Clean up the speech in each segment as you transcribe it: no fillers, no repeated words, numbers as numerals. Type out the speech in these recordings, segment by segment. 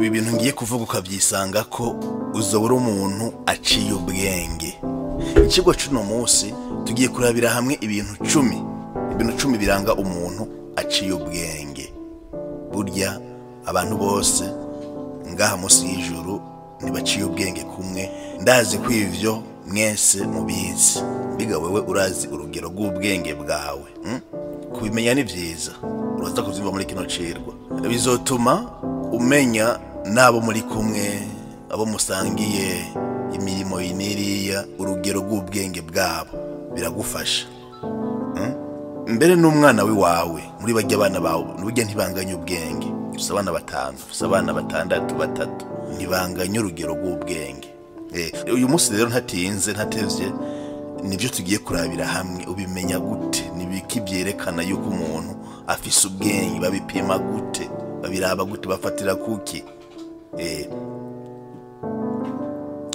ibi bintu ngiye kuvuga ukabyisanga ko uzobura umuntu aciye ubwenge. Ikigo cy'uno munsi tugiye kurabira hamwe ibintu 10 biranga umuntu aciye ubwenge. Burya abantu bose ngaha munsi y'ijuru ntibaciye ubwenge kumwe. Ndazi ko ivyo mwese mubizi. Biga wewe urazi urugero rw'ubwenge bwawe. Kubimenya ni vyiza. Uraza kuvyumva muri kino cirwa. Bizotuma umenya nabo muri kumwe, abo musangiye imirimo y'iniriya, urugero rw'ubwenge bwabo biragufasha. Mbere n'umwana wawe muri bajya abana bawe n'ubujya ntibanganye ubwenge. Abana 5, abana 6 ntibanganye urugero rw'ubwenge. Uyu munsi rero ntatinze ntatevye nibyo tugiye kurabira hamwe. Ubimenya gute? Nibiki byerekana yuko umuntu afise ubwenge? Babipima gute? Babiraba gute? Bafatira kuki?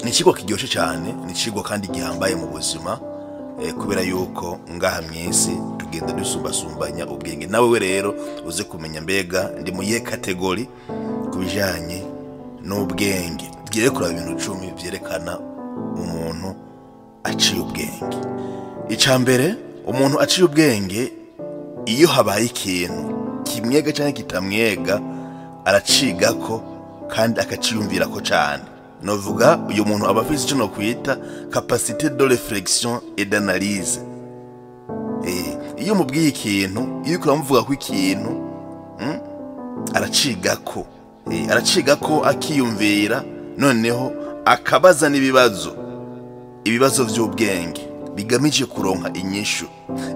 Ni ikigo kiryoshe cyane, ni ikigo kandi gihambaye mu buzima, kubera yuko ngaha mwisi tugenda dusumbasumbanya ubwenge. Nawe rero uze kumenya mbega ndi mu ye kategori kubijanye n'ubwenge. Tugiye kuraba ibintu 10 byerekana umuntu aciye ubwenge. Icambere, umuntu aciye ubwenge iyo habaye ikintu kimwega cyane kitamwega aracigako kandi akaciyumvirako cyane. Novuga uyu muntu aba afise icyo no kwita capacité de réflexion et d'analyse. Iyo mubwiye ikintu, iyo kuramuvuga ko ikintu aracigako akiyumvira, noneho akabaza n'ibibazo by'ubwenge bigamije kuronka inyishu.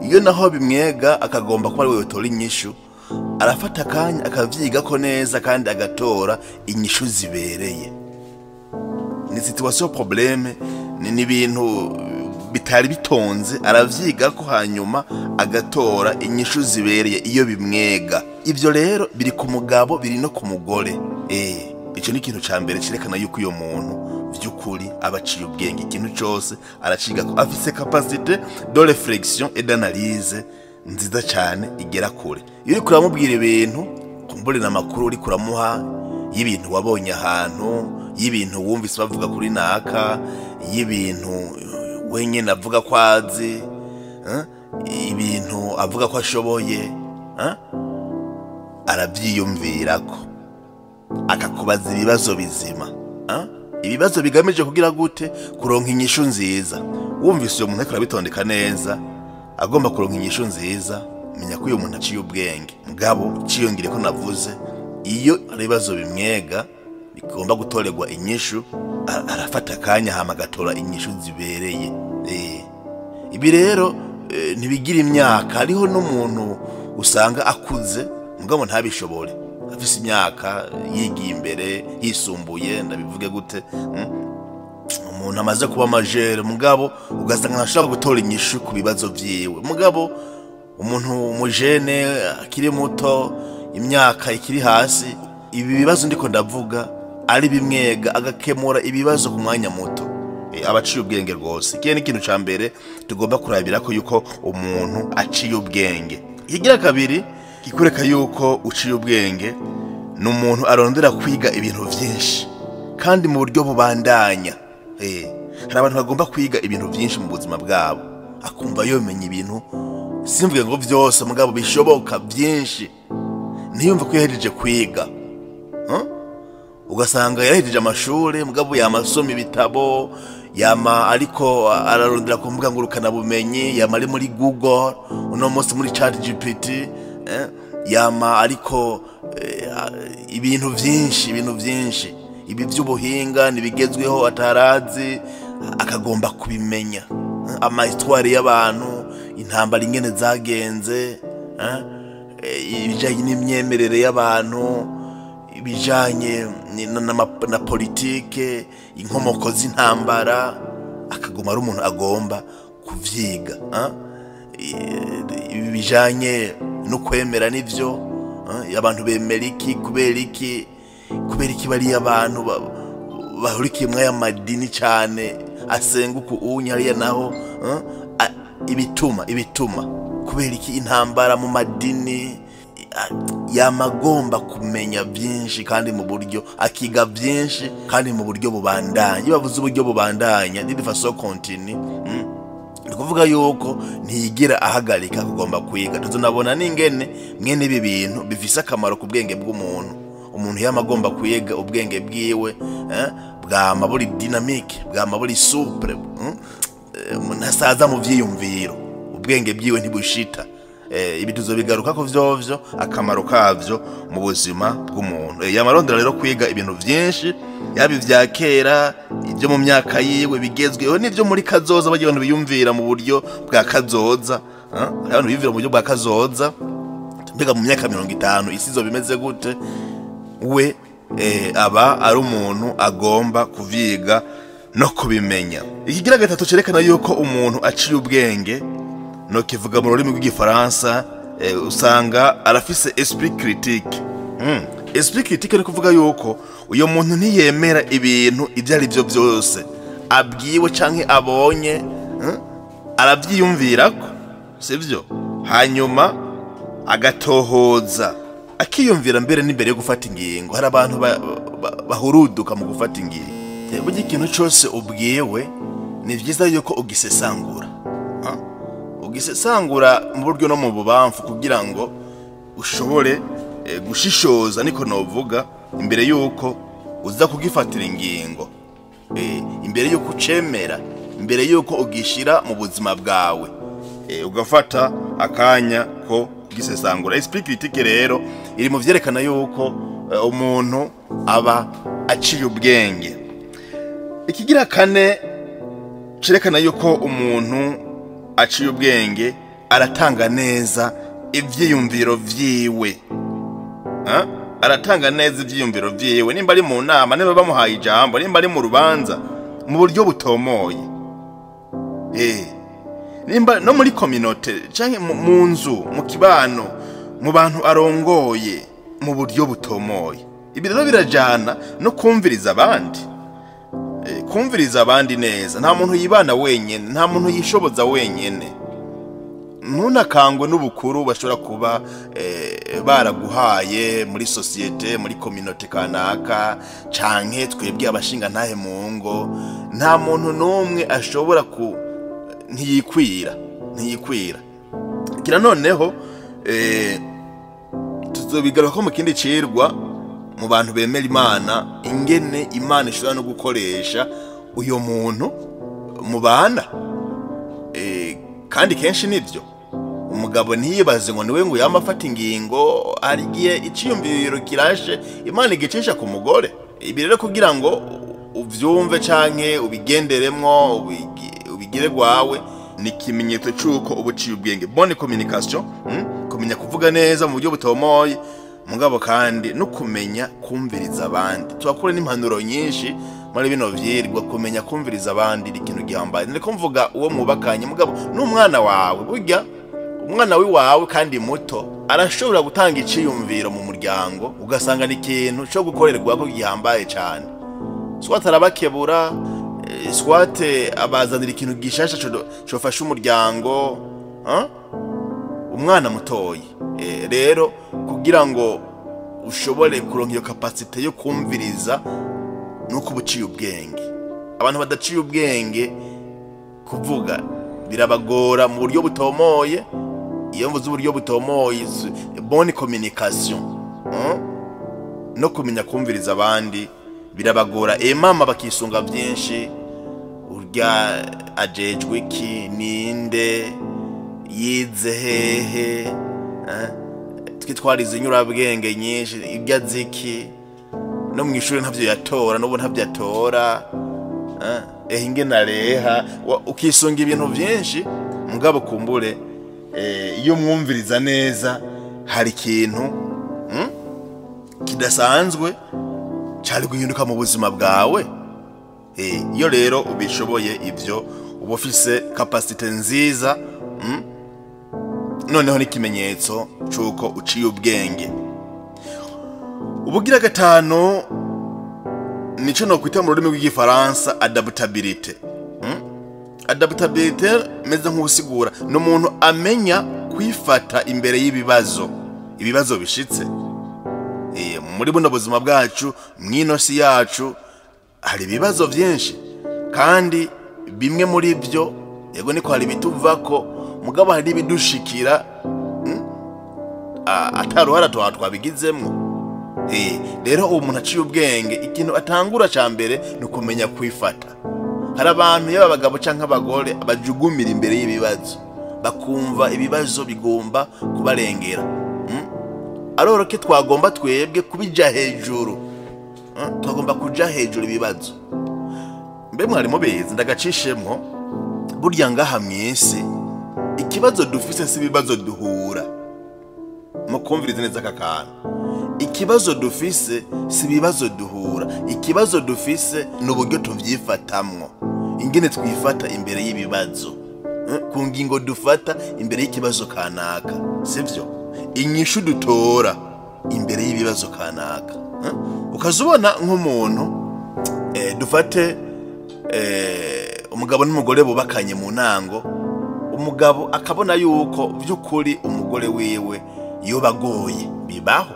Iyo naho bimwega akagomba kuba wewe tora inyishu, arafata kanya akavyigako neza kandi agatora inyishu zibereye. Ni situation problème, ni ibintu bitari bitonze, aravyigako hanyuma agatora inyishu zibereye iyo bimwega. Ivyo rero biri ku mugabo, biri no ku mugore. Ico ni ikintu cambere cirekana yuko uyo muntu vy'ukuri abaciye ubwenge. Ikintu cyose aracigako, afise capacité de réflexion et d'analyse nziza cyane igera kure. Iyo uri kuramubwira ibintu kumbure na makuru uri kuramuha y'ibintu wabonye ahantu, y'ibintu wumvise bavuga kuri naka, y'ibintu wenyene avuga ko azi, ibintu avuga ko ashoboye, aravyiyumvirako akakubaza ibibazo bizima, ibibazo bigamije kugira gute kuronka inyishu nziza. Wumvise uyo muntu ariko arabitondeka neza, agomba kuronka inyishu nziza, menya ko uyo muntu aciye ubwenge. Mugabo ciyongire ko navuze, iyo ibibazo bimwega bigomba gutorerwa inyishu, arafata kanya hama gatora inyishu zibereye. Ibi rero ntibigira imyaka. Hariho n'umuntu usanga akuze mugabo ntabishobore, afise imyaka yigiye imbere yisumbuye, ndabivuge gute, umuntu amaze kuba majere mugabo ugasanga ntashobora gutora inyishu ku bibazo vyiwe. Mugabo umuntu mujene akiri muto, imyaka ikiri hasi, ibi bibazo ndiko ndavuga ari bimwega, agakemura ibibazo ku mwanya muto, abaciye ubwenge rwose. Ikihe ni ikintu ca mbere tugomba kurabira ko yuko umuntu aciye ubwenge. Ikigira kabiri kikureka yuko uciye ubwenge, ni umuntu arondera kwiga ibintu vyinshi kandi mu buryo bubandanya. Hari abantu bagomba kwiga ibintu vyinshi mu buzima bwabo, akumva yomenya ibintu, simvuge ngo vyose mugabo bishoboka vyinshi. Ntiyumve ko yahejeje kwiga, ugasanga yahejeje amashuri mugabo yamasoma ibitabo, yama ariko ararondera ku mbuga ngurukana bumenyi, yama ari muri Google, uno munsi muri ChatGPT, yama ariko ibintu vyinshi ibi vy'ubuhinga nibigezweho atarazi, akagomba kubimenya. Histoire y'abantu, intambara ingene zagenze, ibijanye n'imyemerere y'abantu, ibijanye na politike, inkomoko z'intambara, akagoma ari umuntu agomba kuvyiga. Ibijanye no kwemera nivyo, abantu bemera iki, kubera iki bari abantu bahurikiye mu y'amadini cyane, asenga uku unyariya naho, ibituma kubera iki intambara mu madini, yamagomba kumenya byinshi kandi mu buryo akiga byinshi kandi mu buryo bubandanya. Bavuze uburyo bubandanya de façon continue, ni kuvuga yuko ntiyigira ahagarika kugomba kwiga. Tuzonabona n'ingene mwene ibi bintu bifise akamaro ku bwenge bw'umuntu. Umuntu yamagomba kwiga ubwenge bwiwe bwama buri dynamique, bwama buri souple, ntasaza mu vyiyumviro, ubwenge bwiwe ntibushita. Ibi tuzobigaruka ko vyovyo akamaro kavyo mu buzima bw'umuntu. Yamarondera rero kwiga ibintu vyinshi, yaba ivya kera, ibyo mu myaka yiwe bigezweho n'ivyo muri kazoza. Bagiye abantu biyumvira mu buryo bwa kazoza, abantu biyumvira mu buryo bwa kazoza, mbega mu myaka 50 isi zo bimeze gute. We aba ari umuntu agomba kuvyiga no kubimenya. Ikigira gatatu cerekana yuko umuntu aciye ubwenge, no kivuga mu rurimi rw'igifaransa, usanga arafise esprit critique. Esprit critique ni kuvuga yuko uyo muntu ntiyemera ibintu ibyo ari byo byose abwiwe canke abonye, aravyiyumvirako, sivyo? Hanyuma agatohoza, akiyumvira mbere n'imbere yo gufata ingingo. Hari abantu bahuruduka mu gufata ingingo. Burya ikintu cyose ubwiwe ni vyiza yuko ugisesangura, ugisesangura mu buryo no mu bubamfu, kugira ngo ushobore gushishoza, niko novuga, imbere yuko uza kugifatira ingingo, imbere yuko ucemera, imbere yuko ugishira mu buzima bwawe, ugafata akanya ko gisesangura. Esprit critique rero iri mu vyerekana yuko umuntu aba aciye ubwenge. Ikigira kane cerekana yuko umuntu aciye ubwenge, aratanga neza ivyiyumviro vyiwe. Aratanga neza ivyiyumviro vyiwe, nimba ari mu nama, nimba bamuhaye ijambo, nimba ari mu rubanza, mu buryo butomoye. Nimba no muri communauté canke mu nzu, mu kibano, mu bantu arongoye, mu buryo butomoye. Ibi rero birajana no kumviriza abandi, kumviriza abandi neza. Nta muntu yibana wenyene, nta muntu yishoboza wenyene. Ntunakangwe n'ubukuru bashobora kuba baraguhaye muri societe, muri communauté kanaka, canke twebwe abashinga ntahe mu ngo. Nta muntu n'umwe ashobora ntiyikwira. Kira noneho tuzobigaruka ko mu kindi cirwa mu bantu bemera Imana, ingene Imana ishobora no gukoresha uyo muntu mu bana. Kandi kenshi nivyo umugabo ntiyibaze ngo niwe ngo yamafata ingingo, arigiye iciyumviro kirashe Imana igicisha ku mugore. Ibi rero kugira ngo uvyumve canke ubigenderemwo, ubigire gwawe, ni kimenyetso cyuko ubuciye ubwenge. Bonne communication, kumenya kuvuga neza mu buryo butomoye, mugabo kandi no kumenya kumviriza abandi. Twakure n'impanuro nyinshi muri bino vyirwa, kumenya kumviriza abandi ni ikintu gihambaye. Ndiko mvuga uwo mubakanye, mugabo n'umwana wawe. Burya umwana wawe kandi muto arashobora gutanga iciyumviro mu muryango, ugasanga ni ikintu cyo gukorerwa ko gihambaye cyane. Swata arabakebura, swate abazanira ikintu gishasha cyofasha umuryango, umwana mutoyi. Rero kugira ngo ushobore kuronka iyo capacité yo kumviriza nuko ubuciye ubwenge. Abantu badaciye ubwenge kuvuga birabagora mu buryo butomoye. Iyo mvuze uburyo butomoye, bonne communication, no kumenya kumviriza abandi birabagora. Mama bakisunga byinshi, urya ajejwe ki, ninde, yize hehe, twitwariza inyurabwenge nyinshi, ibya ziki, no mu ishuri ntavyo yatora, no ntavyo yatora, ingena reha, ukisunga ibintu byinshi. Mugabo kumbure iyo mwumviriza neza, hari ikintu kidasanzwe cyari guhinduka mu buzima bwawe. Iyo rero ubishoboye ivyo, uba ufise capacité nziza, noneho n'ikimenyetso cyuko uciye ubwenge. Ubugira gatanu nico no kwita mu rurimi rw'igifaransa adaptabilité. Adaptabilité meze nk'usigura no muntu amenya kwifata imbere y'ibibazo. ibibazo bishitse. Muri buno buzima bwacu mwino si yacu hari ibibazo byinshi, kandi bimwe muri byo yego niko hari bituvako, mugabo hari bidushikira ataruhara twabigizemwo. Rero umuntu aciye ubwenge, ikintu atangura ca mbere ni kumenya kwifata. Hari abantu yaba abagabo canke abagore bajugumira imbere y'ibibazo, bakumva ibibazo bigomba kubarengera. Aroroke twagomba twebwe kubija hejuru, twagomba kuja hejuru ibibazo. Mbe mwari mubizi ndagacishemwo, burya ngaha mwisi ikibazo dufise si ibibazo duhura. Mukumvirize neza kakana, ikibazo dufise si ibibazo duhura, ikibazo dufise n'uburyo tuvyifatamwo, ingene twifata imbere y'ibibazo, ku ngingo dufata imbere y'ikibazo kanaka, sivyo? Inyishu dutora imbere y'ibibazo kanaka. Ukazubona nk'umuntu dufate umugabo n'umugore bubakanye mu nango, umugabo akabona yuko vy'ukuri umugore wiwe yobagoye. Bibaho,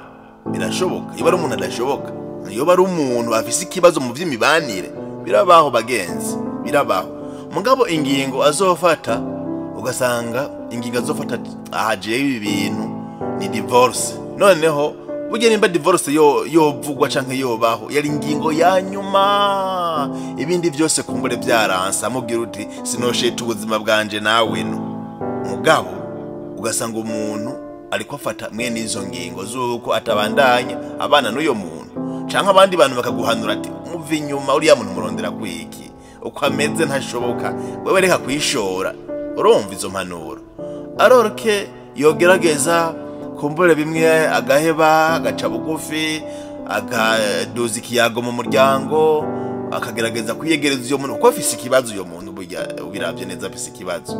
birashoboka. Iyo ari umuntu adashoboka, iyo ari umuntu afise ikibazo mu vy'imibanire, birabaho bagenzi, birabaho. Mugabo ingingo azofata, ugasanga ingingo azofata ahaje ibi bintu ni divorce. Noneho burya nimba divorce yovugwa canke yobaho, yari ingingo ya nyuma, ibindi byose kumbure byaransa, mubwira uti sinosheta ubuzima bwanje nawe no. Mugabo ugasanga umuntu ariko afata mwene izo ngingo zuko atabandanya abana n'uyo muntu, canke abandi bantu bakaguhanura ati muve inyuma, uriya muntu murondera kwiki, uko ameze ntashoboka, wewe reka kwishora. Urumva izo mpanuro? Aroroke yogerageza kumbure bimwe agaheba, agaca bugufi, agaduza ikiyago mu muryango, akagerageza kwiyegereza uyo muntu kuko afise ikibazo. Uyo muntu burya ubiravye neza afise ikibazo.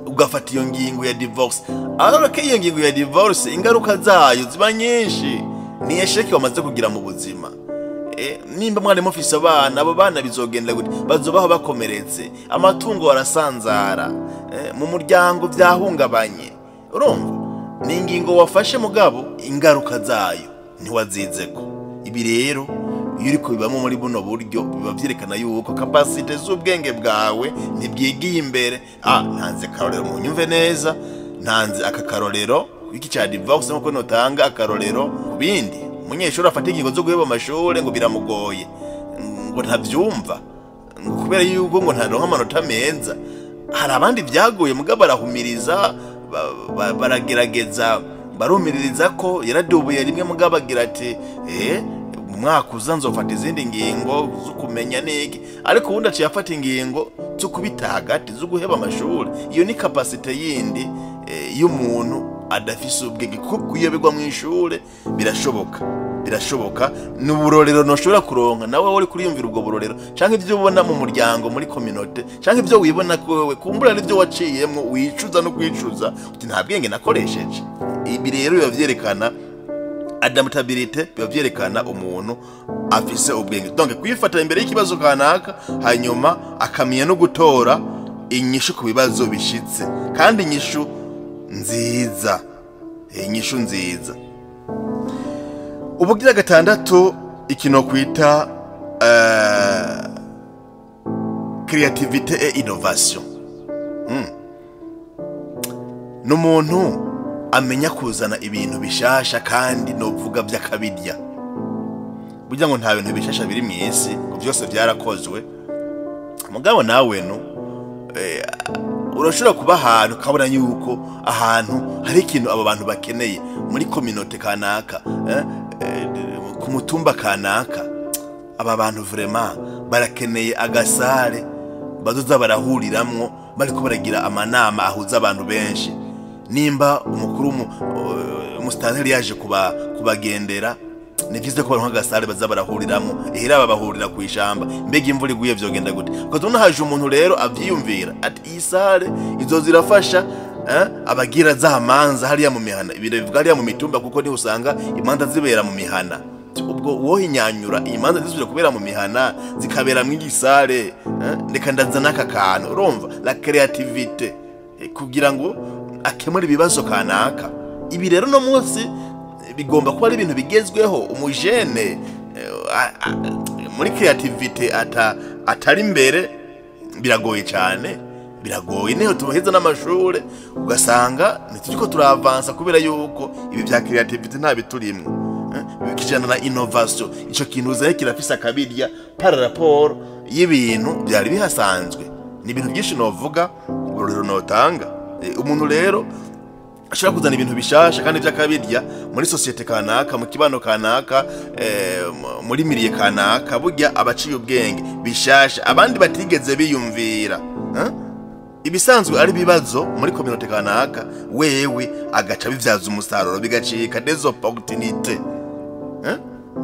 Ugafata iyo ngingo ya divorce. Aroroke iyo ngingo ya divorce ingaruka zayo ziba nyinshi, ni esheke wamaze kugira mu buzima. Nimba mwari mufise abana, abo bana bizogenda gute? Bazobaho bakomeretse, amatungo arasanzara, mu muryango vyahungabanye. Urumva? Ni ingingo wafashe mugabo ingaruka zayo ntiwazizeko. Ibi rero iyo uriko bibamo muri buno buryo, biba vyerekana yuko capacity z'ubwenge bwawe ntibwigiye imbere. Ntanze karorero mu nyumve neza, ntanze aka karorero wiki cha divorce nko notanga akarorero kubindi. Umunyeshuri afata ingingo zo guheba amashure ngo biramugoye, ngo ntavyumva, ngo kubera yuko ngo ntaronka amanota meza. Hari abandi vyagoye mugabo arahumiriza, baragerageza barumiririza ko yaradubuye rimwe, mugabo agira ati mu mwaka uza nzofata izindi ngingo zo kumenya niki. Ariko ubundi aciye afata ingingo zo kubita hagati zo guheba amashuri. Iyo ni capacity yindi y'umuntu adafise ubwenge, kuko kuyobegwa mu ishure birashoboka. N'uburorero noshobora kuronka nawe wari kuriyumvira ubwo burorero, canke ivyo ubona mu muryango, muri community, canke ivyo wibona ko wewe kumbura n'ivyo waciyemwo wicuza no kwicuza uti nta bwenge nakoresheje. Ibi rero biba vyerekana adaptability, biba vyerekana umuntu afise ubwenge. Donc kwifata imbere y'ikibazo kanaka, hanyuma akamenya no gutora inyishu ku bibazo bishitse, kandi inyishu nziza. Inyishu nziza. Ubugira gatandatu ikino kwita creativité et innovation. N'umuntu amenya kuzana ibintu bishasha kandi novuga by'akabirya. Burya ngo nta bintu bishasha biri mu isi, byose byarakozwe. Mugabo nawe no urashobora kuba ahantu kabona yuko ahantu hari ikintu abo bantu bakeneye muri community kanaka, ku mutumba kanaka. Aba bantu vraiment barakeneye agasare bazoza barahuriramwo, bariko baragira amanama ahuza abantu benshi. Nimba umukuru umustanteri yaje kubagendera, ni vyiza ko baronka agasare baza barahuriramwo. Aba bahurira ku ishamba, mbega imvura iguye vyogenda gute? Kuko haje umuntu rero avyiyumvira ati iyi sare izozirafasha abagira za manza hariya mu mihana. Ibiro bivuga hariya mu mitumba, kuko ni usanga imanza zibera mu mihana. Ubwo wohinyanyura imanza zisubira kubera mu mihana zikabera mu gisare, ndeka ndazana aka kantu. Urumva la creativité kugira ngo akemura ibibazo kanaka. ibi rero no munsi bigomba kuba ari ibintu bigezweho. Umujene muri creativity atari imbere biragoye cyane, biragoye. Niho tubaheza n'amashure ugasanga nitiko turavansa kubera yuko ibi bya creativity nta biturimwe. Kijana na innovation, ico kintu uzaye kirafisa kabirya par rapport y'ibintu byari bihasanzwe. Ni ibintu byinshi novuga ururero notanga. Umuntu rero ashaka kuzana ibintu bishasha kandi by'akabirya muri societe kanaka, mu kibano kanaka, muri miriye kanaka, burya abaciye ubwenge bishasha abandi batigeze biyumvira. Ibisanzwe ari bibazo muri community kanaka, wewe agaca bivyaza umusaruro bigacika des opportunités.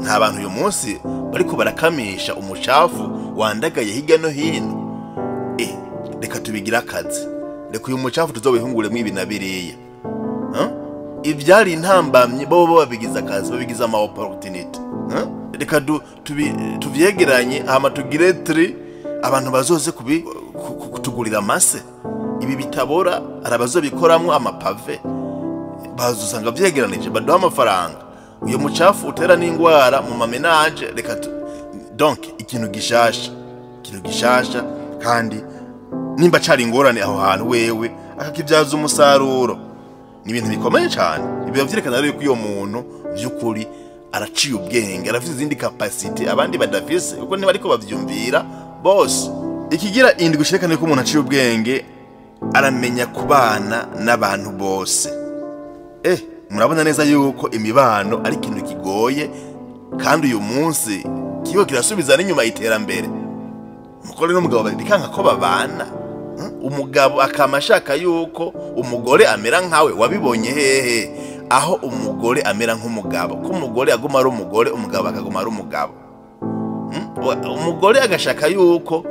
Nta bantu uyu munsi bariko barakamisha umucafu wandagaye hirya no hino. Reka tubigira akazi, reka uyu mucafu tuzobihunguremo ibi na biriya. Ibyari intambamye bo babigiza akazi, babigiza ama opportunity. Reka tuvyegeranye hama tugire tri abantu bazoze kutugurira mase. Ibi bitabora arabazobikoramwo amapave, bazusanga vyegeranije baduha amafaranga. Uyo mucafu utera n'ingwara mu mamenage. Reka donc ikintu gishasha kandi nimba cari ingorane aho hantu wewe akakivyaza umusaruro, ni ibintu bikomeye cyane. Ibi bavyerekana rero ko uyo muntu vy'ukuri araciye ubwenge, arafite izindi capacity abandi badafise, kuko niba ariko bavyumvira bose. Ikigira indi gushekana ko umuntu aciye ubwenge aramenya kubana n'abantu bose. Murabona neza yuko imibano ari ikintu kigoye, kandi uyu munsi kigo kirasubiza n'inyuma iterambere. Umugore n'umugabo bikanga ko babana. Umugabo akamashaka yuko umugore amera nkawe. Wabibonye hehe aho umugore amera nk'umugabo? Ko umugore aguma ari umugore, umugabo akaguma ari umugabo. Umugore agashaka yuko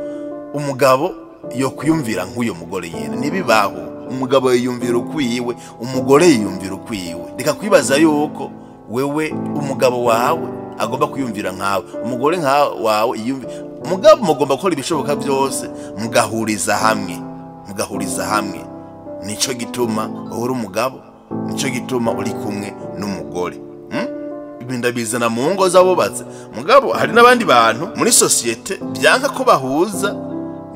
umugabo yo kuyumvira nk'uyo mugore yene. Nibibaho umugabo yiyumvira ukwiwe, umugore yiyumvira ukwiwe. Reka kwibaza yuko wewe umugabo wawe agomba kuyumvira nkawe, umugore wawe yiyumvira. Umugabo mugomba gukora ibishoboka byose mugahuriza hamwe. Nico gituma uri umugabo, nico gituma uri kumwe n'umugore. Ibinda bizana mu ngo z'abubatse. Mugabo hari n'abandi bantu muri societe byanka ko bahuza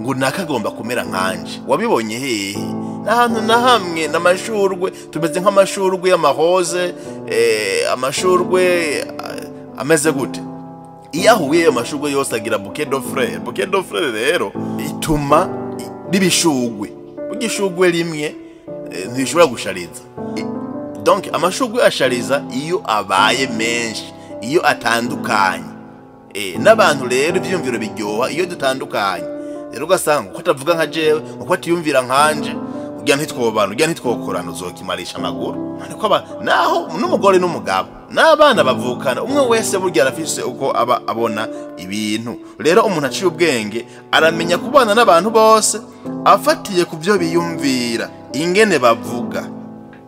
ngo nakagomba kumera nkanje. Wabibonye hehe? Nahantu na hamwe n'amashurwe tumeze nk'amashurwe y'amahoze, amashurwe ameze gute? Iyo ahuye amashurwe yose agira bouquet de fleurs rero ituma ribishugwe. Ugishugwe rimwe ntishobora gushariza. Donc amashurwe ashariza iyo abaye menshi, iyo atandukanye. N'abantu rero ivyumviro biryoha iyo dutandukanye. Rero ugasanga ko tavuga nka jewe, ko atiyumvira nkanje, ujya ntitwokorana uzokimarisha amaguru. Ariko naho n'umugore n'umugabo n'abana bavukana, umwe wese burya arafise uko aba abona ibintu. Rero umuntu aciye ubwenge aramenya kubana n'abantu bose afatiye ku byo biyumvira, ingene bavuga.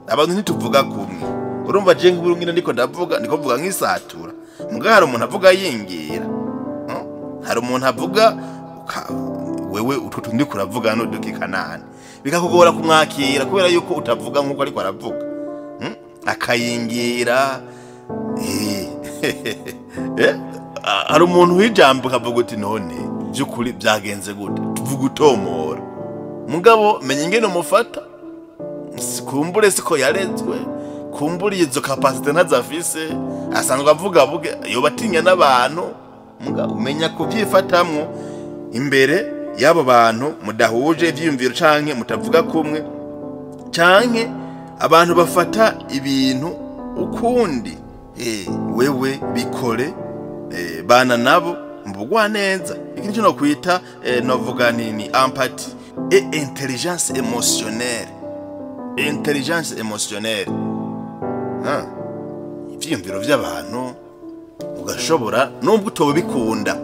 Abantu ntituvuga kumwe. Urumva je nk'urungine ndiko mvuga nk'isatura. Muga hari umuntu avuga yingira, hari umuntu avuga wewe ututu ndi kuravuga no dukikanane, bikakugora kumwakira kubera yuko utavuga nkuko ariko aravuga. Akayingira. Hari umuntu wijambo kavuga uti none byukuri byagenze gute, tuvuga utomora. Mugabo menye ingene umufata, kumbure siko yarezwe, kumbure izo capacity ntazafise, asanga avuga buge yobatinya n'abantu. Mugabo umenya kubyifatamwo imbere yabo bantu mudahuje ivyiyumviro canke mutavuga kumwe, canke abantu bafata ibintu ukundi. Wewe bikore, bana nabo mbugwa neza. Ikintu cyo no kwita novuga nini empathy et intelligence émotionnelle. Ivyiyumviro by'abantu ugashobora nubwo utobe bikunda.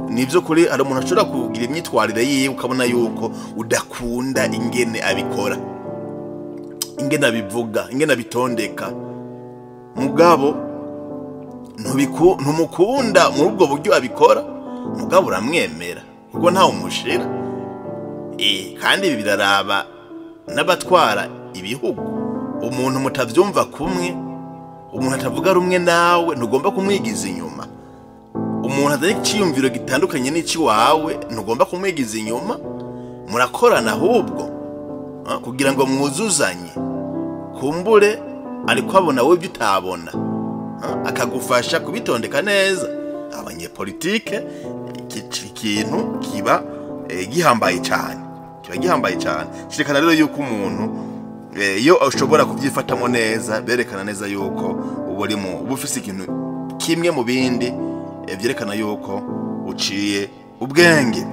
Nivyo kuri hari umuntu ashobora kugira imyitwarire yiwe ukabona yuko udakunda ingene abikora, ingene abivuga, ingene abitondeka. Mugabo ntumukunda muri ubwo buryo abikora, mugabo uramwemera kuko ntawe umushira. Kandi ibi biraraba n'abatwara ibihugu. umuntu mutavyumva kumwe, umuntu atavuga rumwe nawe ntugomba kumwigiza inyuma. Umuntu azanye iciyumviro gitandukanye n'ici wawe ntugomba kumwigiza inyuma. Murakorana ahubwo kugira ngo mwuzuzanye. Kumbure ariko abona wowe ibyo utabona, akagufasha kubitondeka neza. Abanyepolitike ikintu kiba gihambaye cyane, kirekana rero yuko umuntu iyo ushobora kubyifatamo neza, berekana neza yuko uba ufise ikintu kimwe mu bindi byerekana yuko uciye ubwenge.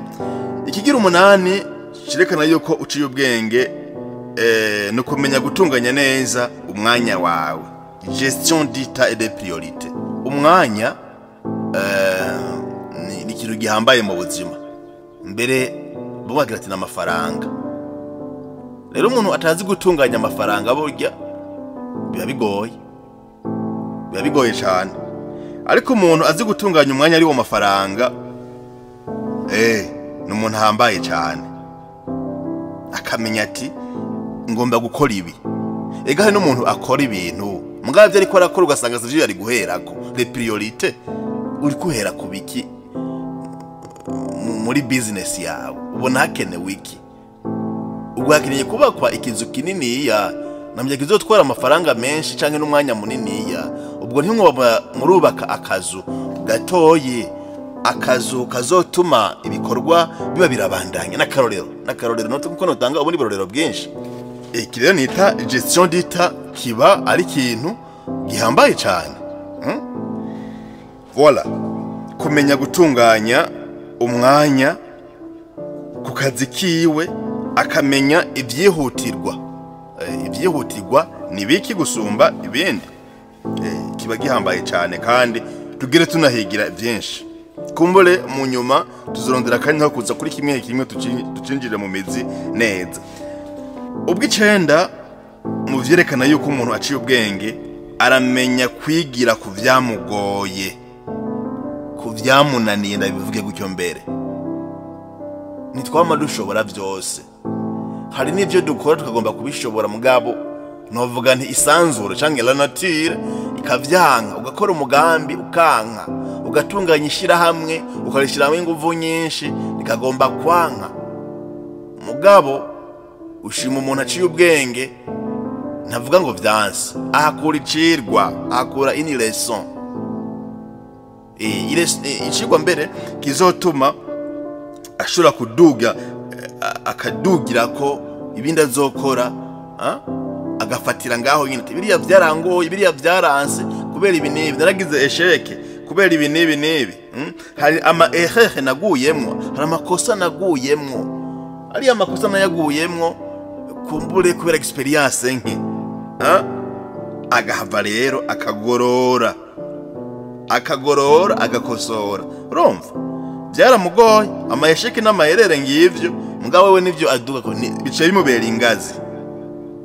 Ikigira 8 kirekana yuko uciye ubwenge no kumenya gutunganya neza umwanya wawe. Gestion du temps et des priorités. Umwanya ni ikintu gihambaye mu buzima. Mbere bagira ati n'amafaranga. Rero umuntu atazi gutunganya amafaranga burya biba bigoye cyane. Ariko umuntu azi gutunganya umwanya ari wo mafaranga, ni umuntu ahambaye cyane. Akamenya ati ngomba gukora ibi. Ega hari n'umuntu akora ibintu mugabo ariko arakora ugasanga sivyo yari guherako. Les priorités uri guhera ku biki muri business yawe, ubona hakenewe iki? Ugwakeneye kubakwa ikizu kininiya namye kizotwara amafaranga menshi canke n'umwanya muniniya, ubwo ntimwoba murubaka akazu gatoye, akazu kazotuma ibikorwa biba birabandanya. N'akarorero no kuko notanga ubundi barorero bwinshi. Ikirero nita gestion du temps kiba ari ikintu gihambaye cyane. Voilà, kumenya gutunganya umwanya ku kazi kiwe, akamenya ibyihutirwa. Ibyihutirwa ni biki gusumba ibindi. Kiba gihambaye cyane kandi tugire tunahigira byinshi. Kumbure mu nyuma tuzorondera kandi ho kuza kuri kimwe tucinjire mu mizi neza. Ubw'icenda mu vyerekana yuko umuntu aciye ubwenge, aramenya kwigira ku vyamugoye, ku vyamunaniye. Ndabivuge gutyo mbere. Nitwama dushobora byose. Hari n'ivyo dukora tukagomba kubishobora mugabo novuga nti isanzure canke la nature ikavyanga, ugakora umugambi ukanka, ugatunganya ishira hamwe ukarishiramo inguvu nyinshi nikagomba kwanka. Mugabo ushima umuntu aciye ubwenge ntavuga ngo vyanse, ahakura icirwa, ahakura ini leçon. Icirwa mbere kizotuma ashobora kuduga, akadugira ko ibindi azokora, agafatira ngaho nyine biriya byarangoye, biriya byaranse kubera ibi nibi, naragize esheke kubera ibi nibi. Hari ama erreur naguyemwo, hari amakosa naguyemwo, ari amakosa nayaguyemwo kumbure kubera experience nke. Agahava rero akagorora, agakosora. Urumva byaramugoye amayesheke n'amayerere ngivyo, mugabo wewe nivyo aduga ko bice bimubera ingazi.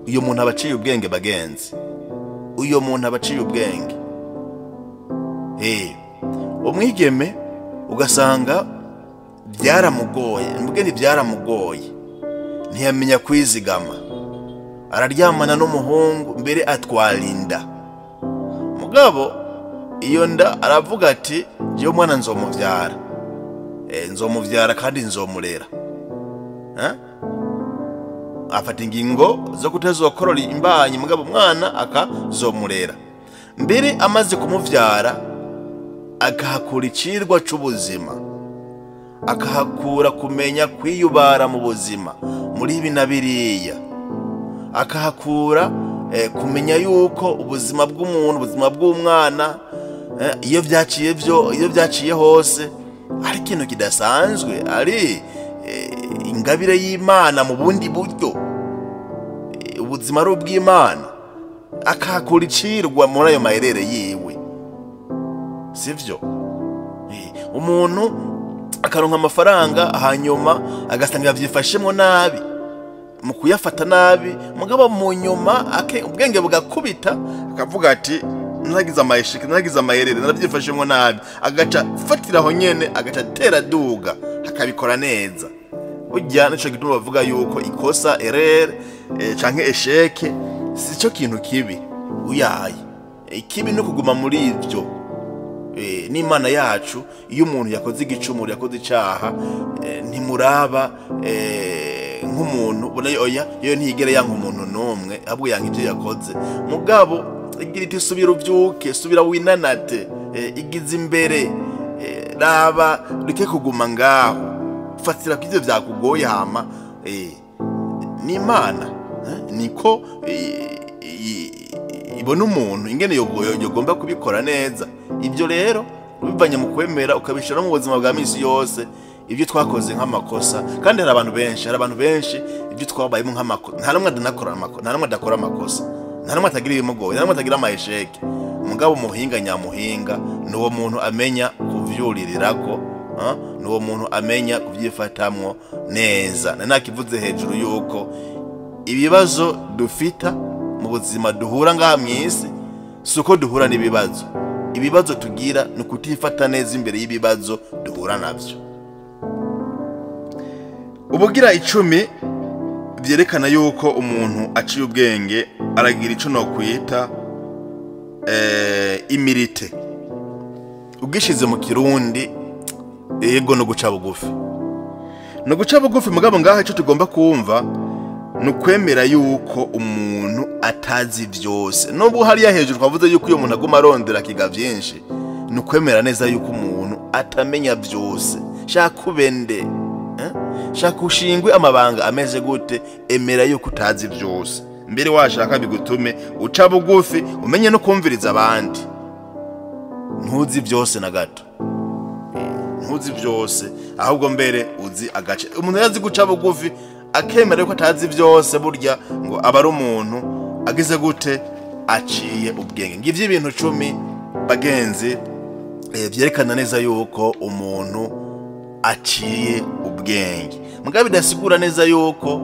Uyo muntu abaciye ubwenge bagenzi, uyo muntu abaciye ubwenge. Umwigeme ugasanga byaramugoye, mbugeni byaramugoye, ntiyamenya kwizigama, araryamana n'umuhungu mbere atwalinda. Mugabo iyo nda aravuga ati je umwana nzomuvyara, nzomuvyara kandi nzomurera. Afata ingingo zo kutezokorora imbanyi, mugabo umwana akazomurera. Mbere amaze kumuvyara akahakura icirwa c'ubuzima, akahakura kumenya kwiyubara mu buzima muri ibi na biriya, akahakura kumenya yuko ubuzima bw'umuntu, ubuzima bw'umwana iyo byaciye hose ari ikintu kidasanzwe, ari ingabire y'Imana mu bundi buryo, ubuzima ari ubw'Imana. Akahakura icirwa muri ayo maherere yiwe, sivyo? Umuntu akaronka amafaranga hanyuma agasanga yavyifashemwo nabi, mu kuyafata nabi, mugabo mu nyuma ubwenge bugakubita, akavuga ati nagize amayeshike, nagize amayerere, naravyifashemwo nabi, agaca fatiraho nyene, agaca tera duga, akabikora neza. Burya nico gituma bavuga yuko ikosa erreur canke esheke si cyo kintu kibi uyaye. Ikibi no kuguma muri ibyo. N'Imana yacu iyo umuntu yakoze igicumuro yakoze icaha ntimuraba nk'umuntu ubona oya yo ntigere yanka umuntu nomwe ahubwo yanka ibyo yakoze. Mugabo igira iti subira uvyuke, subira winanate, igize imbere, raba rike kuguma ngaho, fatira kw'ivyo vyakugoye hama n'Imana niko ibona umuntu ingene yogomba kubikora neza. Ibyo rero ubivanye mu kwemera ukabishira mu buzima bwa misi yose ibyo twakoze nk'amakosa. Kandi hari abantu benshi ibyo twabayemo nk'amakosa nta namwe adakora amakosa, nta namwe atagira ibimugoye, nta namwe atagira amahesheke. Mugabo umuhinga nyamuhinga n'uwo muntu amenya kuvyurirako, n'uwo muntu amenya kuvyifatamwo neza. Nakivuze hejuru yuko ibibazo dufita mu buzima duhura ngaha mw'isi suko duhura n'ibibazo. Ibibazo tugira ni kutifata neza imbere y'ibibazo duhura navyo. Ubugira 10 byerekana yuko umuntu aciye ubwenge aragira ico no kwita imirite. Ugishize mu Kirundi yego no guca bugufi. No guca bugufi mugabo ngaha ico tugomba kumva nukwemera yuko umuntu atazi byose. Nubwo hariya hejuru twavuze yuko iyo umuntu aguma arondera kiga byinshi, nukwemera neza yuko umuntu atamenya byose. Shaka ubende, shaka ushingwe amabanga ameze gute, emera yuko utazi byose. Mbere washaka bigutume uca bugufi umenye no kumviriza abandi. Ntuzi byose na gato. Ntuzi byose ahubwo mbere uzi agace. Umuntu yazi guca bugufi akemera ko atazi byose burya ngo aba ari umuntu agize gute aciye ubwenge. Ngivye ibintu 10 bagenzi byerekana neza yuko umuntu aciye ubwenge. Mugabe bidasigura neza yuko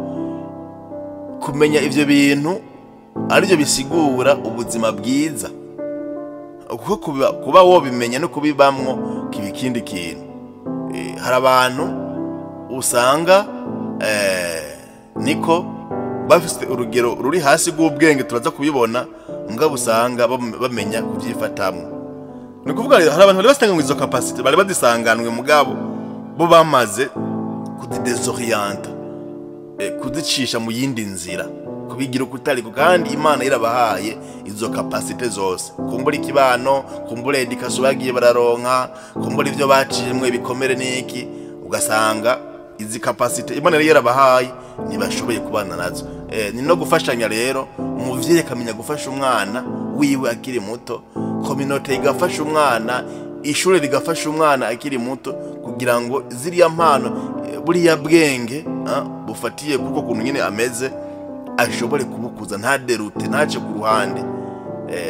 kumenya ivyo bintu arivyo bisigura ubuzima bwiza. Kuko kuba wo bimenya no kubibamwo kibikindi kintu. Hari abantu usanga niko bafite urugero ruri hasi rw'ubwenge turaza kubibona mugabo usanga bamenya kuvyifatamwe. Ni kuvuga hari abantu bari basanganywe izo capacity bari badisanganwe mugabo bo bamaze kudidesorienta, kudicisha mu yindi nzira, kubigira ukutari kandi Imana irabahaye izo capacity zose. Kumbura ikibano, kumbura edikasyo bagiye bararonka, kumbura ivyo baciyemwe bikomere niki, ugasanga izi capacity Imana yari yarabahaye ntibashoboye kubana nazo. Ni no gufashanya rero, umuvyeyi kamenya gufasha umwana wiwe akiri muto, community igafasha umwana, ishure rigafasha umwana akiri muto kugira ngo ziriya mpano buriya bwenge bufatiye kuko kuntu nyine ameze ashobore kubukuza ntaderute ntace ku ruhande.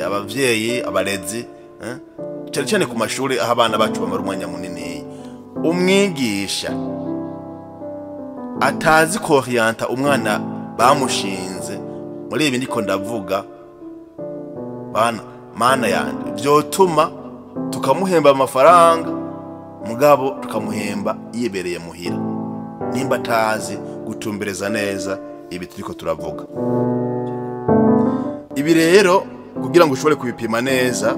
Abavyeyi abarezi cyane ku mashuri aho abana bacu bamara umwanya munini, umwigisha atazi korienta umwana bamushinze muri ibi ndiko ndavuga mana yandi byotuma tukamuhemba amafaranga mugabo tukamuhemba yibereye muhira nimba atazi gutumbereza neza ibi turiko turavuga. Ibi rero kugira ngo ushobore kubipima neza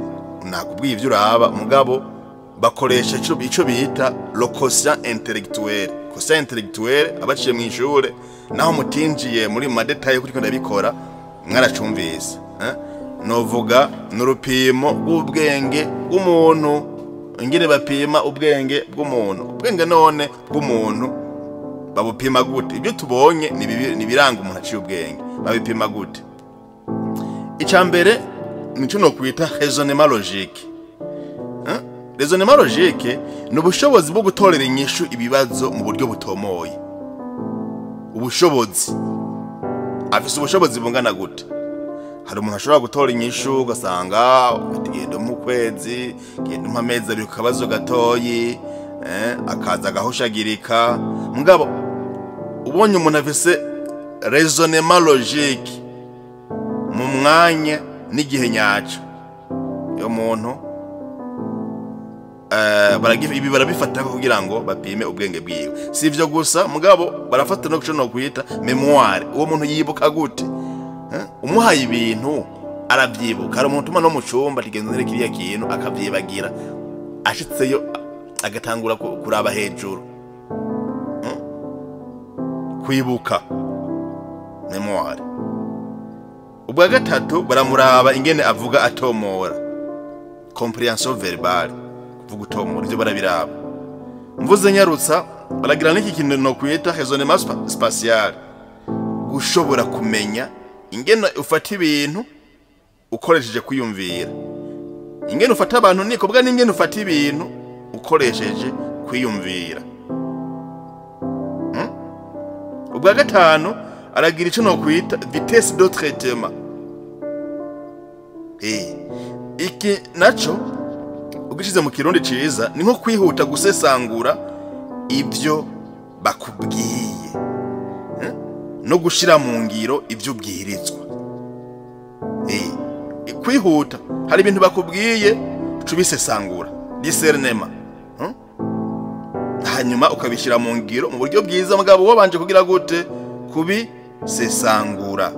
nakubwiye ivyo uraba mugabo bakoresha ico bita le quotient intellectuel. Quotient intellectuel abaciye mu ishure naho mutinjiye muri madetaye kuri ko ndabikora mwaracumvise. Novuga n'urupimo rw'ubwenge bw'umuntu, ingene bapima ubwenge bw'umuntu. Ubwenge none bw'umuntu babupima gute? Ibyo tubonye ni biranga umuntu aciye ubwenge. Babipima gute? Icambere nico no kwita raisonnement logique. Raisonnement logique ni ubushobozi bwo gutorera inyishu ibibazo mu buryo butomoye. Ubushobozi afise ubushobozi bungana gute? Hari umuntu ashobora gutora inyishu ugasanga genda mu kwezi, genda mu mezi abiri kukabazo gatoyi, akaza agahushagirika. Mugabo ubonye umuntu afise raisonnement logique mu mwanya n'igihe nyaco, yo muntu ibi barabifata kugira ngo bapime ubwenge bwiwe. Si ivyo gusa mugabo barafata no kuco no kwita memoire. Uwo muntu yibuka gute? umuhaye ibintu arabyibuka. Hari umuntu utuma no mu cyumba tigenzere kiriya kintu akavyibagira, ashitseyo agatangura kuraba hejuru. Kwibuka memoire. Ubwa gatatu baramuraba ingene avuga atomora, comprehension verbale, kuvuga utomora, ivyo barabiraba. Mvuze nyarutsa baragira n'iki kintu no kwita raisonnement spatial, gushobora kumenya ingene ufata ibintu ukoresheje kwiyumvira, ingene ufata abantu niko bwa n'ingene ufata ibintu ukoresheje kwiyumvira. Ubwa gatanu aragira ico no kwita vitesse de traitement. Iki naco ugishize mu kirundi ciza ni nko kwihuta gusesangura ivyo bakubwiye, no gushira mu ngiro ivyo ubwirizwa. Kwihuta, hari ibintu bakubwiye cubisesangura, discernement, hanyuma ukabishira mu ngiro mu buryo bwiza. Mugabo wabanje kugira gute kubisesangura.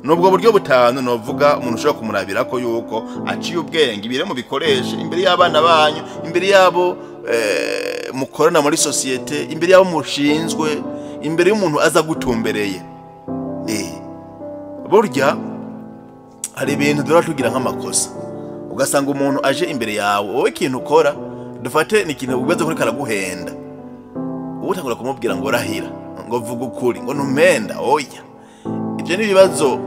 Nubwo buryo butanu novuga umuntu ushobora kumurabira ko yuko aciye ubwenge ibire mu bikoreshe imbere y'abana banyu, imbere yabo mukorana muri societe, imbere yabo mushinzwe, imbere y'umuntu aza gutumbereye. Burya hari ibintu dora tugira nk'amakosa, ugasanga umuntu aje imbere yawe, wowe ikintu ukora dufate ni ikintu ubaze kuri karaguhenda, ubu utangura kumubwira ngo rahira, ngo vuga ukuri, ngo numenda. Oya, ibyo ni ibibazo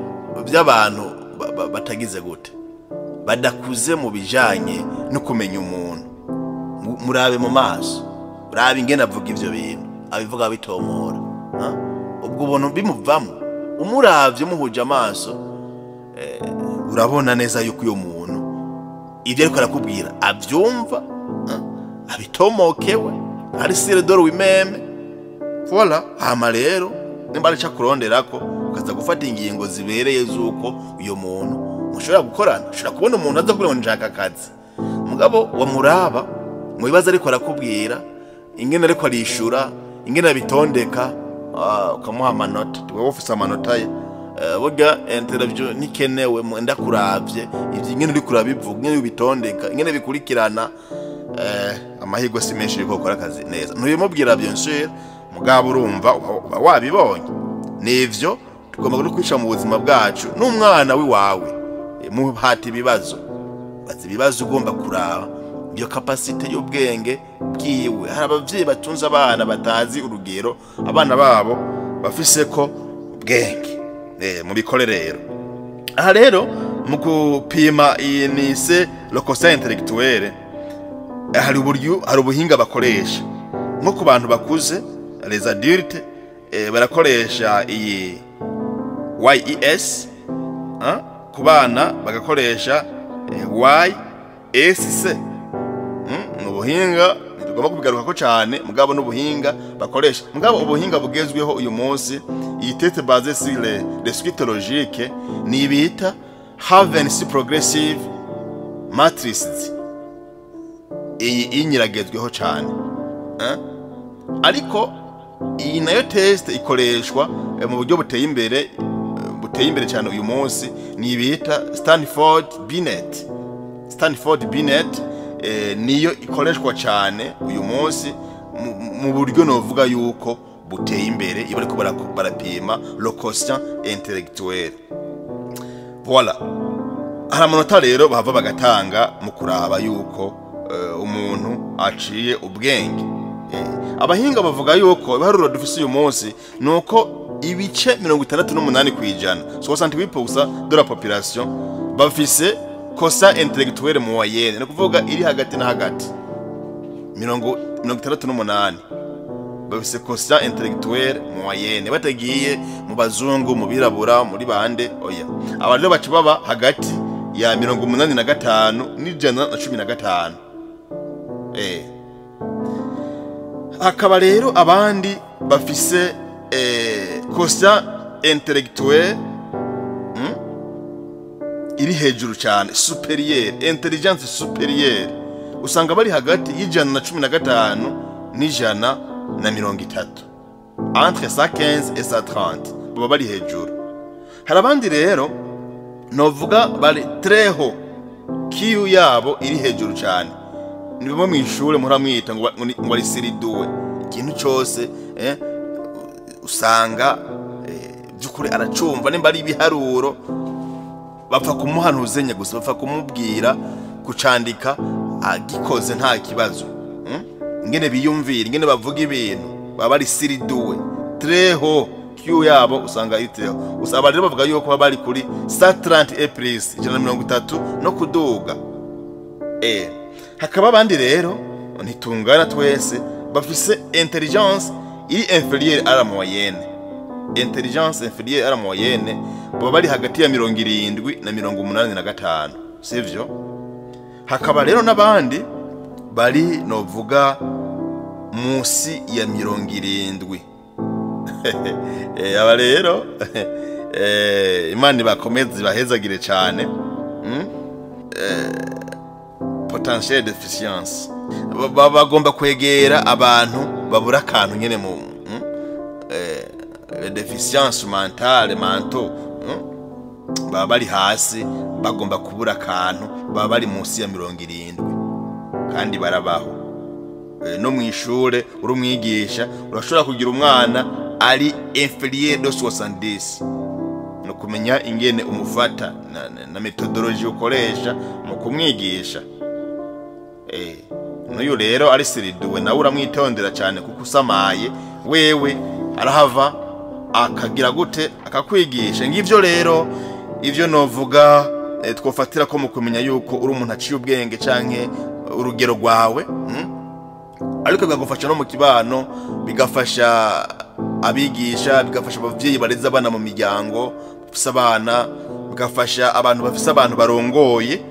by'abantu batagize gute, badakuze mu bijanye no kumenya umuntu. Murabe mu maso, urabe ingene avuga ivyo bintu, abivuga bitomora. Ubwo ubuntu bimuvamo, umuravye muhuje amaso, urabona neza yuko uyo muntu ivyo ariko arakubwira avyumva, abitomokewe, ari sire dore wimeme. Voilà, hama rero nimba arica kuronderako ukaza gufata ingingo zibereye zuko uyo muntu mushobora gukorana. Ushobora kubona umuntu aza kuri njaka akazi, mugabo wamuraba mu bibazo ariko arakubwira, ingene ariko arishura, ingene abitondeka, ukamuha amanota. Wewe ufise amanota ye, burya interview nikenewe ndakuravye ivyo ingene uri kurabivuga, ingene ubitondeka, ingene bikurikirana. Amahirwe si menshi yuko ukora akazi neza. Ntubimubwira bien sûr, mugabo urumva wabibonye. Nivyo tugomba kwica mu buzima bwacu. N'umwana wiwawe muhati ibibazo, bazi ibibazo ugomba kuraba iyo capacity y'ubwenge bwiwe. Hari abavyeyi batunze abana batazi urugero abana babo bafise ko ubwenge mu bikorerero. Aha rero mu kupima ni se le quotient intellectuel, hari ubuhinga bakoresha nko ku bantu bakuze, les adultes, barakoresha iyi YES, ku bana bagakoresha YSC. Ubuhinga tugomba kubigaruka ko cyane, mugabo n'ubuhinga bakoresha. Mugabo ubuhinga bugezweho uyu munsi, iyi tête basée sur les suites logiques, ni bita Haven's progressive matrices. Iyi inyiragezweho cyane, ariko iyi nayo test ikoreshwa mu buryo buteye imbere cyane uyu munsi, ni bita Stanford Binet. Niyo ikoreshwa cyane uyu munsi mu buryo novuga yuko buteye imbere, iyo bariko barapima le quotient intellectuel. Voilà, hari amanota rero bahava bagatanga mu kuraba yuko umuntu aciye ubwenge. Abahinga bavuga yuko ibiharuro dufise uyu munsi nuko ibice 68% kwijana, 68% de la population bafise quotient intellectuel moyenne, no kuvuga iri hagati na hagati. 68% bafise quotient intellectuel moyenne, batagiye mu bazungu, mu birabura, muri bande. Oya, abantu bacu baba hagati ya 85 n'ijana na 15. Hakaba rero abandi bafise quotient intellectuel iri hejuru cyane, superieur, intelligence superieur, usanga bari hagati y'ijana na 15 n'ijana na 30, entre 115 et 130 baba bari hejuru. hari abandi rero novuga bari treho kiyu yabo iri hejuru cyane, nibo mu ishure muramwita ngo ari siriduwe. Ikintu cyose usanga byukuri aracumva, nimba ari ibiharuro bapfa kumuhanuzenya gusa, bapfa kumubwira kucandika agikoze nta kibazo. Ingene biyumvira, ingene bavuga ibintu, baba ari siriduwe treho kiyu yabo usanga iteho. Usaba rero bavuga yuko bari kuri 130 plus 130 no kuduga. Hakaba abandi rero ntitungana twese bafise intelligence iri inférieure à la moyenne. Intelligence inférieure à la moyenne baba bari hagati ya 70 na 85, sivyo? Hakaba rero nabandi bari novuga musi ya 70. Aba rero Imana bakomeze bahezagire cyane. Potentiel deficience bagomba kwegera abantu babura akantu nyene mu deficience mentale baba bari hasi, bagomba kubura akantu, baba bari munsi ya 70 kandi barabaho. No mu ishure uri umwigisha urashobora kugira umwana ari inférieur de 70, no kumenya ingene umufata na methodology ukoresha mu kumwigisha. N'uyu rero ari siriduwe nawe uramwitondera cyane, kuko usamaye wewe arahava akagira gute akakwigisha. Ngivyo rero ivyo novuga twofatira ko mu kumenya yuko uri umuntu aciye ubwenge canke urugero rwawe. Ariko bigafasha no mu kibano, bigafasha abigisha, bigafasha abavyeyi bareza abana mu miryango bafise abana, bigafasha abantu bafise abantu barongoye,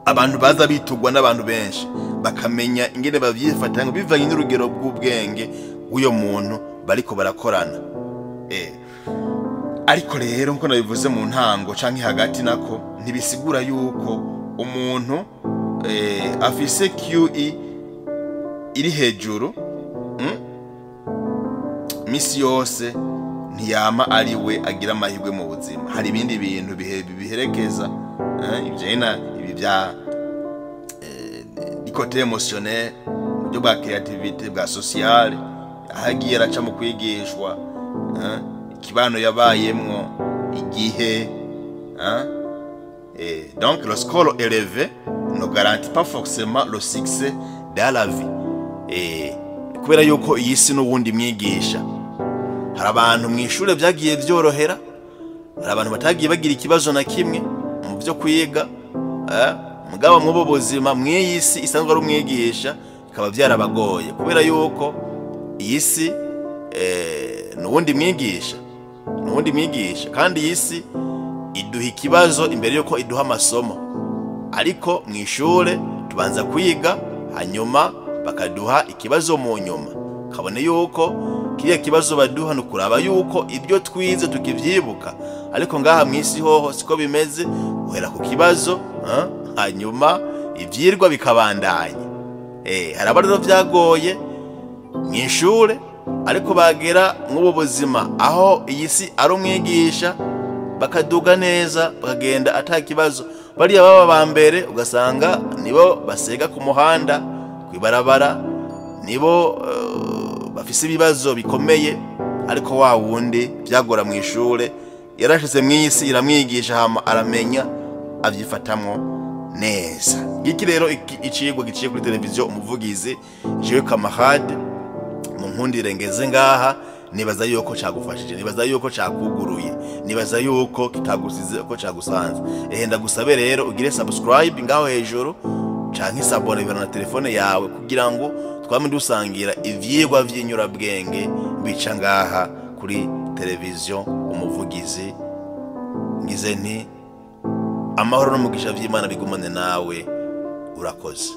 abantu baza bitugwa n'abantu benshi, bakamenya ingene bavyifatanya bivanye n'urugero bw'ubwenge uyo muntu bariko barakorana. Ariko rero nko nabivuze mu ntango canke hagati nako ntibisigura yuko umuntu afise QE iri hejuru misi yose ntiyama ari we agira amahirwe mu buzima. Hari ibindi bintu biherekeza ibi bya côté émotionnel, buryo bwa creativité, bwa social, ahagiye araca mu kwigishwa, ikibano yabayemwo, igihe. Donc le score élevé ne garantit pas forcément le succès dans la vie. Kubera yuko iyi si n'ubundi mwigisha, hari abantu mu ishure byagiye byorohera, hari abantu batagiye bagira ikibazo na kimwe mu byo kwiga, mugabo mu buzima mw'iyi si isanzwe ari umwigisha bikaba byarabagoye, kubera yuko iyi si n'ubundi mwigisha kandi iyi si iduha ikibazo imbere yuko iduha amasomo. Ariko mu ishure tubanza kwiga, hanyuma bakaduha ikibazo mu nyuma, kabone yuko kiriya kibazo baduha nukuraba yuko ibyo twize tukivyibuka. Ariko ngaha mwisi hoho siko bimeze, uhera ku kibazo hanyuma ivyirwa bikabandanya. Hari abariro vyagoye mw'ishure, ariko bagera mu buzima aho iyi si ari umwigisha bakaduga neza, bakagenda atakibazo. Bariya baba bambere ugasanga nibo basega ku muhanda, kwibarabara, nibo bafise ibibazo bikomeye. Ariko wa wundi byagora mu ishure yarashize mw'isi iramwigisha, hama aramenya avyifatamwo neza. Ngiki rero icigwa giciye kuri televiziyo Umuvugizi, jewe Kamarade mu nkundire ngeze ngaha, nibaza yuko cagufashije, nibaza yuko cakuguruye, nibaza yuko kitagusize ko cagusanze. Ndagusabe rero ugire subscribe ngaho hejuru canke sabone na telefone yawe, kugira ngo twame dusangira ivyigwa vy'inyurabwenge bica ngaha kuri televiziyo Umuvugizi. Ngize nti amahoro n'umugisha vy'Imana bigumane nawe. Urakoze.